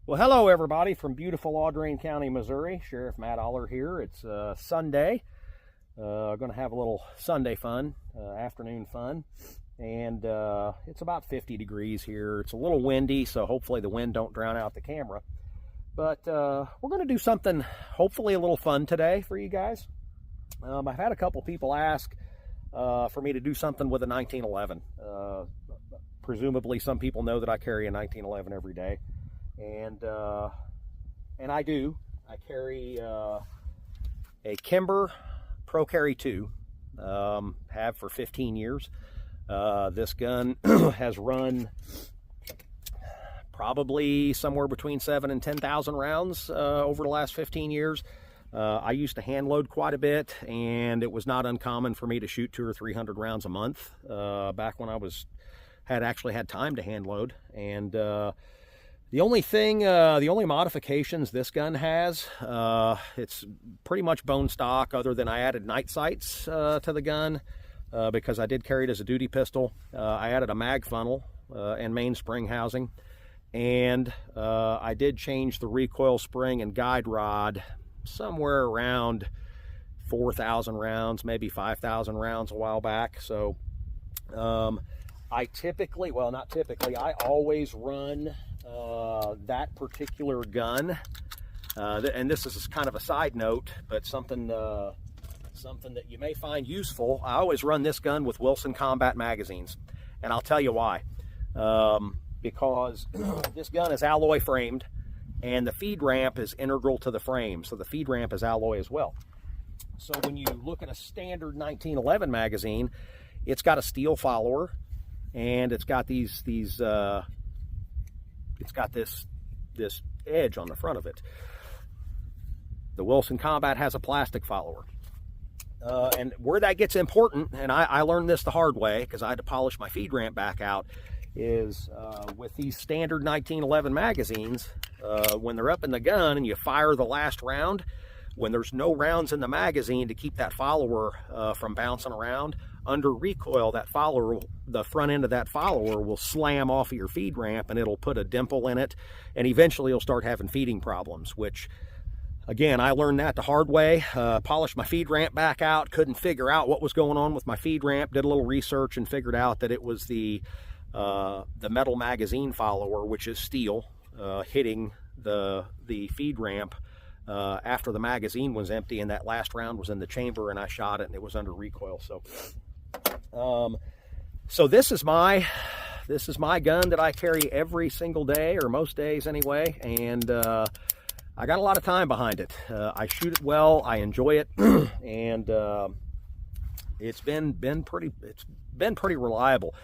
Well, hello everybody from beautiful Audrain County, Missouri. Sheriff Matt Aller here. It's Sunday. Going to have a little Sunday fun, afternoon fun, and it's about 50 degrees here. It's a little windy, so hopefully the wind don't drown out the camera. But we're going to do something hopefully a little fun today for you guys. I've had a couple people ask for me to do something with a 1911. Presumably some people know that I carry a 1911 every day. And I do. I carry a Kimber Pro Carry 2, have for 15 years. This gun has run probably somewhere between 7,000 and 10,000 rounds over the last 15 years. I used to hand load quite a bit, and it was not uncommon for me to shoot 200 or 300 rounds a month back when I had actually had time to hand load. And the only modifications this gun has, it's pretty much bone stock, other than I added night sights to the gun because I did carry it as a duty pistol. I added a mag funnel and mainspring housing, and I did change the recoil spring and guide rod somewhere around 4,000 rounds, maybe 5,000 rounds a while back. So I always run that particular gun, and this is kind of a side note, but something that you may find useful. I always run this gun with Wilson combat magazines, and I'll tell you why. Because this gun is alloy framed, and the feed ramp is integral to the frame, so the feed ramp is alloy as well. So when you look at a standard 1911 magazine, it's got a steel follower, and it's got it's got this edge on the front of it. The Wilson Combat has a plastic follower. And where that gets important, and I learned this the hard way because I had to polish my feed ramp back out, is with these standard 1911 magazines, when they're up in the gun and you fire the last round, when there's no rounds in the magazine to keep that follower from bouncing around, under recoil, that follower, the front end of that follower will slam off of your feed ramp, and it'll put a dimple in it, and eventually you'll start having feeding problems, which, again, I learned that the hard way. Polished my feed ramp back out, couldn't figure out what was going on with my feed ramp, did a little research and figured out that it was the metal magazine follower, which is steel, hitting the feed ramp after the magazine was empty, and that last round was in the chamber, and I shot it and it was under recoil. So this is my gun that I carry every single day, or most days anyway, and I got a lot of time behind it. I shoot it well, I enjoy it, and it's been pretty reliable.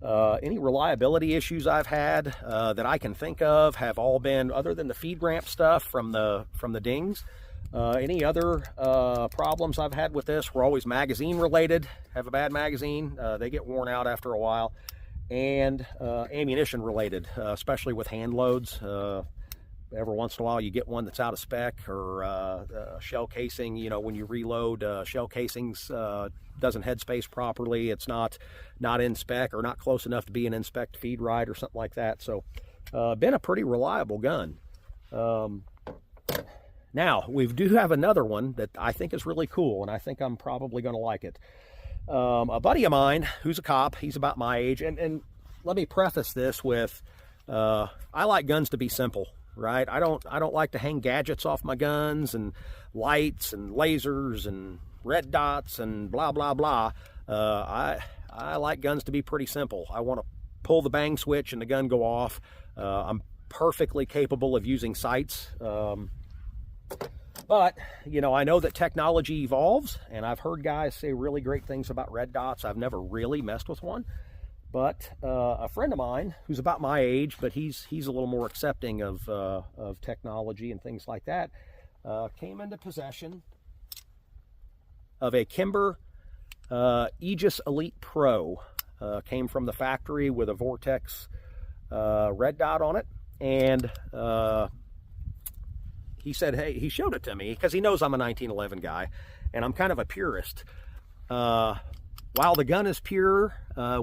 Any reliability issues I've had that I can think of have all been, other than the feed ramp stuff from the dings. Any other problems I've had with this were always magazine related. Have a bad magazine, they get worn out after a while, and ammunition related, especially with hand loads. Every once in a while you get one that's out of spec, or shell casing, when you reload, shell casings doesn't headspace properly. It's not in spec, or not close enough to be an inspect feed right, or something like that. So been a pretty reliable gun. Now, we do have another one that I think is really cool, and I think I'm probably going to like it. A buddy of mine who's a cop, he's about my age, and let me preface this with, I like guns to be simple, right? I don't like to hang gadgets off my guns, and lights and lasers and red dots and blah, blah, blah. I like guns to be pretty simple. I want to pull the bang switch and the gun go off. I'm perfectly capable of using sights. But, I know that technology evolves, and I've heard guys say really great things about red dots. I've never really messed with one. But a friend of mine who's about my age, but he's a little more accepting of technology and things like that, came into possession of a Kimber Aegis Elite Pro. Came from the factory with a Vortex red dot on it, and he said, hey, he showed it to me because he knows I'm a 1911 guy, and I'm kind of a purist. While the gun is pure,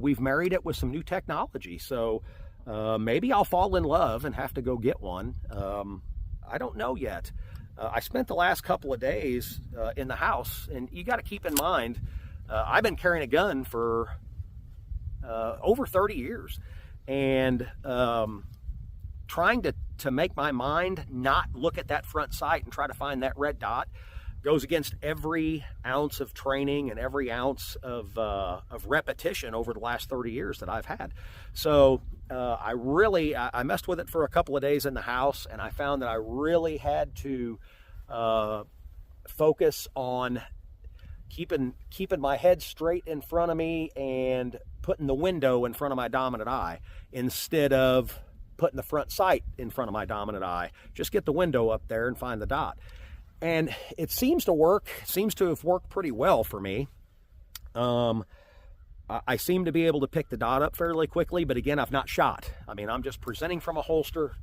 we've married it with some new technology. So Maybe I'll fall in love and have to go get one. I don't know yet. I spent the last couple of days in the house, and you got to keep in mind, I've been carrying a gun for over 30 years, and trying to make my mind not look at that front sight and try to find that red dot goes against every ounce of training and every ounce of repetition over the last 30 years that I've had. So I messed with it for a couple of days in the house, and I found that I really had to focus on keeping my head straight in front of me and putting the window in front of my dominant eye instead of putting the front sight in front of my dominant eye. Just get the window up there and find the dot. And it seems to work, seems to have worked pretty well for me. I seem to be able to pick the dot up fairly quickly, but again, I've not shot. I mean, I'm just presenting from a holster,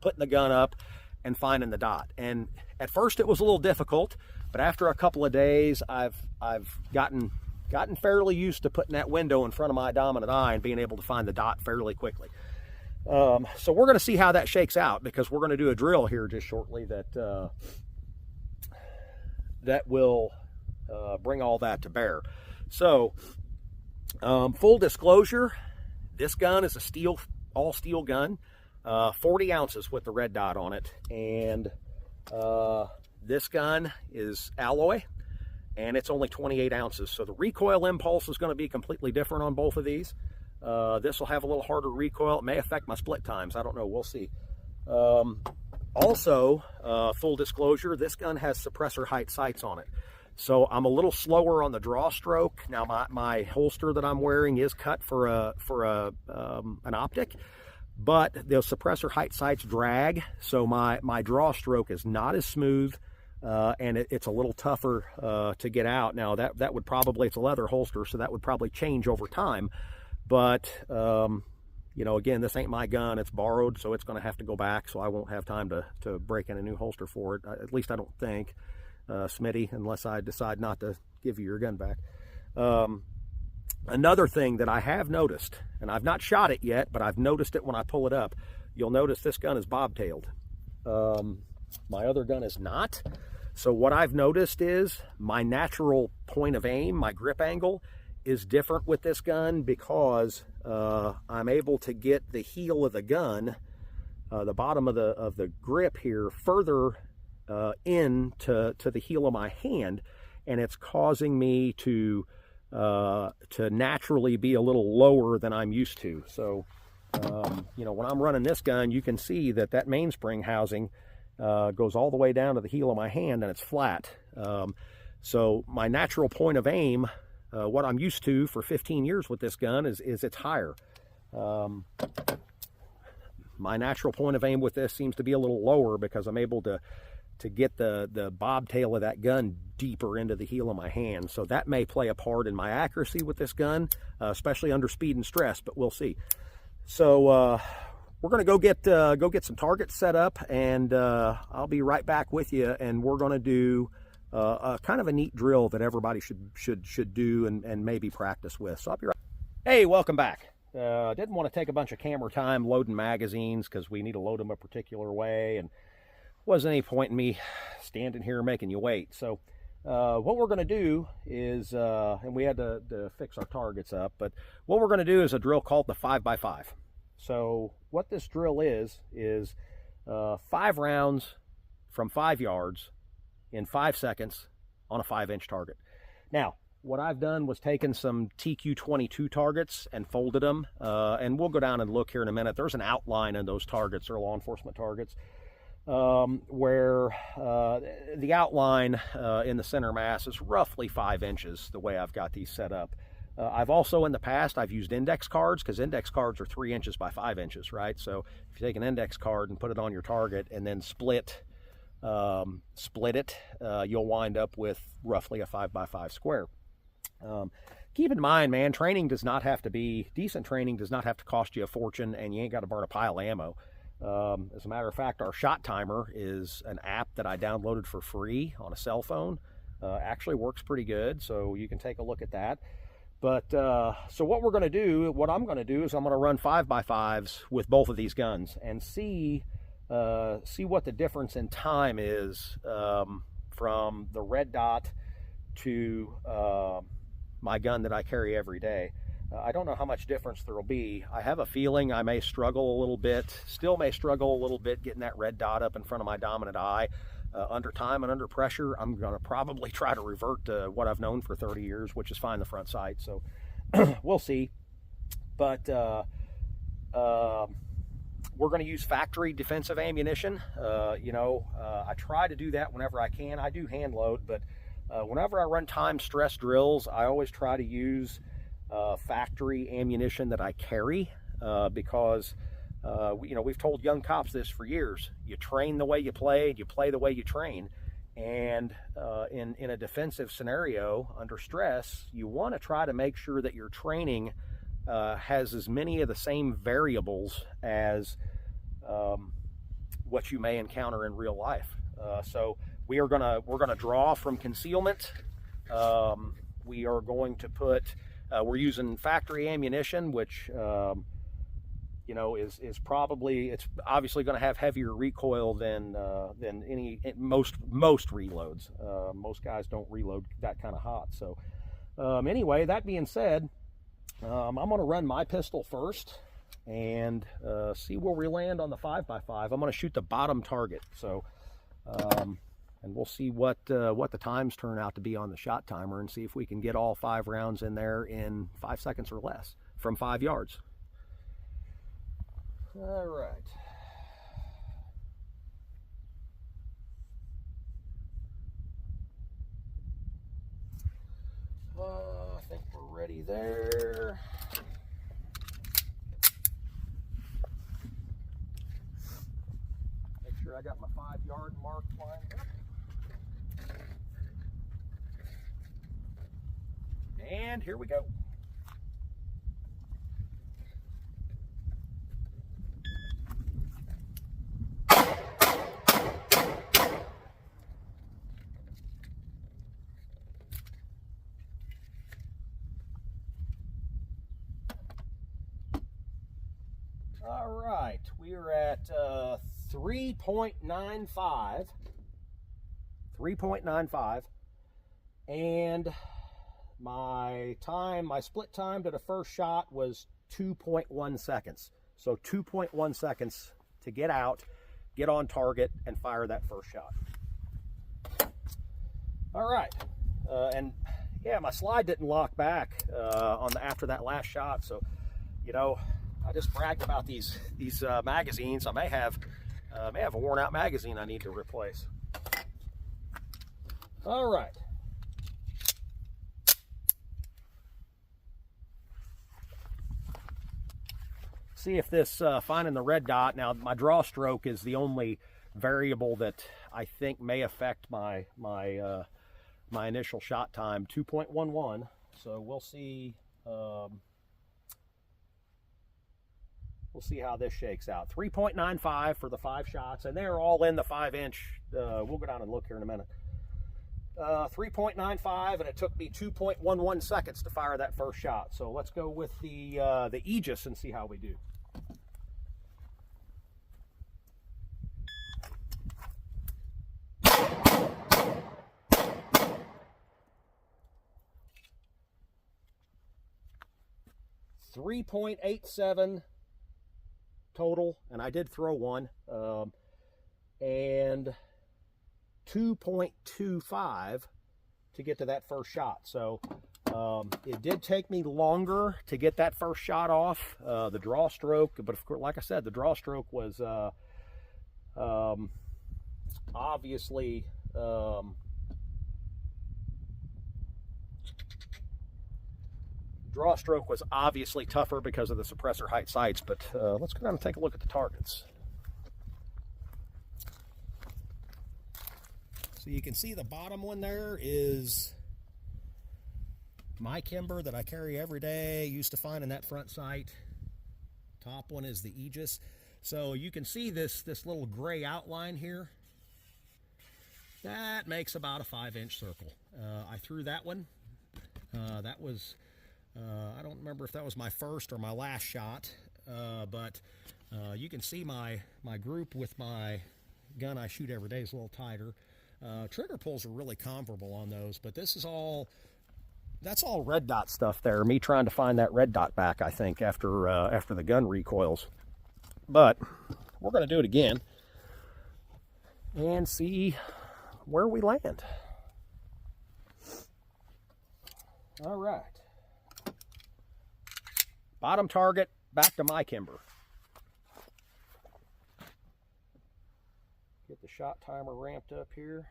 putting the gun up, and finding the dot. And at first it was a little difficult, but after a couple of days, I've gotten fairly used to putting that window in front of my dominant eye and being able to find the dot fairly quickly. So we're going to see how that shakes out, because we're going to do a drill here just shortly that will bring all that to bear. So, full disclosure, this gun is a all steel gun, 40 ounces with the red dot on it, and this gun is alloy, and it's only 28 ounces. So the recoil impulse is going to be completely different on both of these. This will have a little harder recoil. It may affect my split times. I don't know. We'll see. Also, full disclosure, this gun has suppressor height sights on it. So I'm a little slower on the draw stroke. Now my holster that I'm wearing is cut for an optic, but the suppressor height sights drag. So my draw stroke is not as smooth, and it's a little tougher to get out. Now that would probably, it's a leather holster, so that would probably change over time. But, you know, again, this ain't my gun. It's borrowed, so it's going to have to go back, so I won't have time to break in a new holster for it. At least I don't think, Smitty, unless I decide not to give you your gun back. Another thing that I have noticed, and I've not shot it yet, but I've noticed it when I pull it up, you'll notice this gun is bobtailed. My other gun is not. So what I've noticed is my natural point of aim, my grip angle, is different with this gun, because I'm able to get the heel of the gun, the bottom of the grip here, further in to the heel of my hand, and it's causing me to naturally be a little lower than I'm used to. So you know, when I'm running this gun, you can see that mainspring housing goes all the way down to the heel of my hand, and it's flat. So my natural point of aim, what I'm used to for 15 years with this gun, is it's higher. My natural point of aim with this seems to be a little lower, because I'm able to get the bobtail of that gun deeper into the heel of my hand. So that may play a part in my accuracy with this gun, especially under speed and stress, but we'll see. So we're going to go get some targets set up, and I'll be right back with you, and we're going to do kind of a neat drill that everybody should do and maybe practice with. So I'll be right. Hey, welcome back. Didn't want to take a bunch of camera time loading magazines, because we need to load them a particular way, and wasn't any point in me standing here making you wait. So what we're going to do is, and we had to fix our targets up, but what we're going to do is a drill called the 5x5. So what this drill is 5 rounds from 5 yards in 5 seconds on a 5-inch target. Now, what I've done was taken some TQ22 targets and folded them, and we'll go down and look here in a minute. There's an outline in those targets. They're law enforcement targets, where the outline in the center mass is roughly 5 inches, the way I've got these set up. I've also, in the past, I've used index cards, because index cards are 3 inches by 5 inches, right? So if you take an index card and put it on your target and then split it, you'll wind up with roughly a 5x5 square. Keep in mind, man, decent training does not have to cost you a fortune, and you ain't got to burn a pile of ammo. As a matter of fact, our shot timer is an app that I downloaded for free on a cell phone. Actually works pretty good, so you can take a look at that. But so what we're going to do, what I'm going to do is I'm going to run 5x5s with both of these guns and see what the difference in time is from the red dot to my gun that I carry every day. I don't know how much difference there will be. I have a feeling I may struggle a little bit, still may struggle a little bit getting that red dot up in front of my dominant eye. Under time and under pressure, I'm going to probably try to revert to what I've known for 30 years, which is find the front sight. So we'll see. But we're going to use factory defensive ammunition. I try to do that whenever I can. I do hand load, but whenever I run time stress drills, I always try to use factory ammunition that I carry because we've told young cops this for years. You train the way you play the way you train. And in a defensive scenario under stress, you want to try to make sure that your training has as many of the same variables as what you may encounter in real life. So we're gonna draw from concealment. We are going to put we're using factory ammunition, which is probably, it's obviously going to have heavier recoil than most reloads. Most guys don't reload that kind of hot. So anyway, that being said, I'm going to run my pistol first and see where we land on the 5x5. I'm going to shoot the bottom target. So and we'll see what the times turn out to be on the shot timer and see if we can get all 5 rounds in there in 5 seconds or less from 5 yards. All right. I think we're ready there. Make sure I got my 5-yard mark lined up. And here we go. All right, we are at 3.95. 3.95. And my split time to the first shot was 2.1 seconds. So 2.1 seconds to get out, get on target, and fire that first shot. All right, and yeah, my slide didn't lock back after that last shot. So, I just bragged about these magazines. I may have a worn out magazine I need to replace. All right. See if this finding the red dot. Now my draw stroke is the only variable that I think may affect my initial shot time, 2.11. So we'll see. We'll see how this shakes out. 3.95 for the 5 shots, and they're all in the 5-inch. We'll go down and look here in a minute. 3.95, and it took me 2.11 seconds to fire that first shot. So let's go with the Aegis and see how we do. .87 total, and I did throw one, and 2.25 to get to that first shot. So it did take me longer to get that first shot off. The draw stroke, but of course, like I said, the draw stroke was obviously draw stroke was obviously tougher because of the suppressor height sights, but let's go down and take a look at the targets. So you can see the bottom one there is my Kimber that I carry every day, used to find in that front sight. Top one is the Aegis. So you can see this little gray outline here. That makes about a 5-inch circle. I threw that one. That was I don't remember if that was my first or my last shot, but you can see my group with my gun I shoot every day is a little tighter. Trigger pulls are really comparable on those, but this is all, that's all red dot stuff there. Me trying to find that red dot back, I think, after the gun recoils. But we're going to do it again and see where we land. All right. Bottom target, back to my kimber. Get the shot timer ramped up here.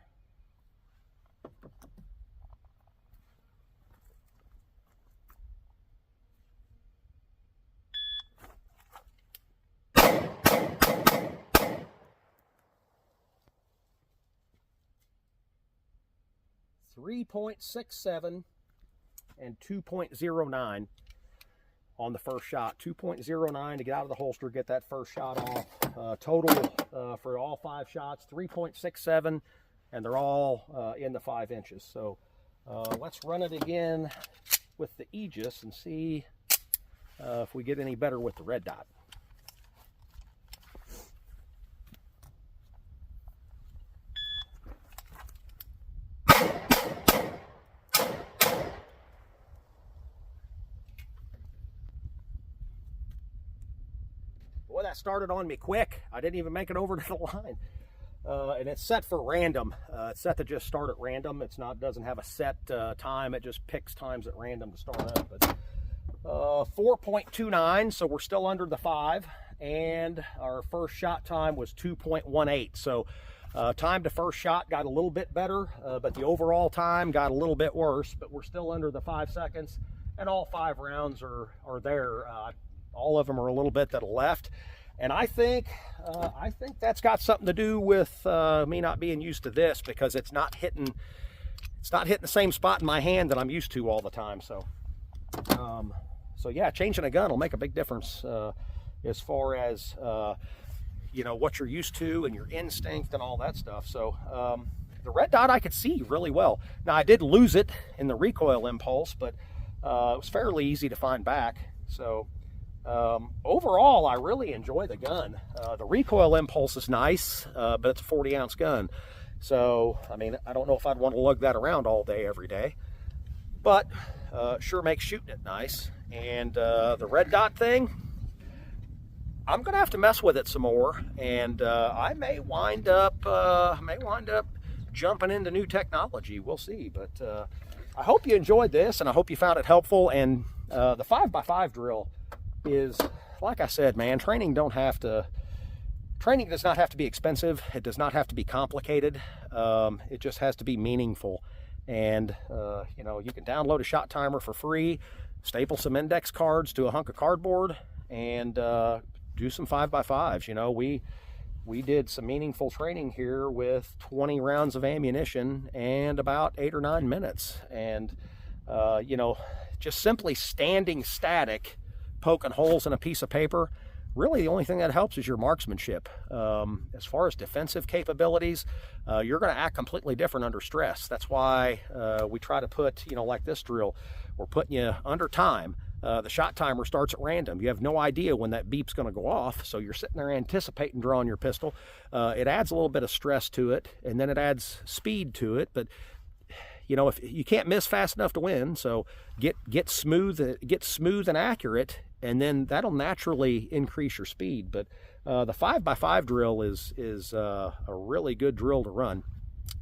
.67 and 2.09 on the first shot. 2.09 to get out of the holster, get that first shot off. Total for all 5 shots, 3.67, and they're all in the 5 inches. So let's run it again with the Aegis and see if we get any better with the red dot. Boy, that started on me quick. I didn't even make it over to the line. And it's set for random. It's set to just start at random. It's not, doesn't have a set time. It just picks times at random to start up. But 4.29, so we're still under the 5. And our first shot time was 2.18. So time to first shot got a little bit better, but the overall time got a little bit worse. But we're still under the 5 seconds, and all 5 rounds are there. All of them are a little bit to the left, and I think that's got something to do with me not being used to this, because it's not hitting the same spot in my hand that I'm used to all the time. So yeah, changing a gun will make a big difference as far as you know, what you're used to and your instinct and all that stuff. So the red dot I could see really well. Now I did lose it in the recoil impulse, but it was fairly easy to find back. So overall, I really enjoy the gun. The recoil impulse is nice, but it's a 40-ounce gun. So, I mean, I don't know if I'd want to lug that around all day, every day. But sure makes shooting it nice. And the red dot thing, I'm going to have to mess with it some more. And I may wind up jumping into new technology. We'll see. But I hope you enjoyed this, and I hope you found it helpful. And the 5x5 drill is, like I said, man, training does not have to be expensive. It does not have to be complicated. It just has to be meaningful. And you know, you can download a shot timer for free, staple some index cards to a hunk of cardboard, and do some 5x5s. You know, we did some meaningful training here with 20 rounds of ammunition and about 8 or 9 minutes. And you know, just simply standing static, poking holes in a piece of paper, really the only thing that helps is your marksmanship. As far as defensive capabilities, you're going to act completely different under stress. That's why we try to put, you know, like this drill, we're putting you under time. The shot timer starts at random. You have no idea when that beep's going to go off, so you're sitting there anticipating drawing your pistol. It adds a little bit of stress to it, and then it adds speed to it. But you know, if you can't miss fast enough to win, so get smooth and accurate, and then that'll naturally increase your speed. But the 5x5 drill is a really good drill to run.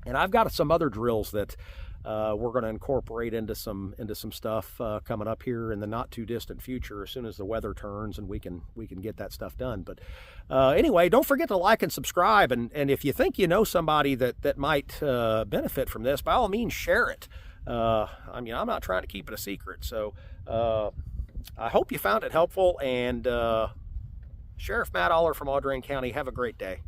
And I've got some other drills that we're going to incorporate into some stuff coming up here in the not too distant future, as soon as the weather turns and we can get that stuff done. But anyway, don't forget to like and subscribe, and if you think you know somebody that might benefit from this, by all means share it. I mean, I'm not trying to keep it a secret. So I hope you found it helpful, and Sheriff Matt Aller from Audrain County, have a great day.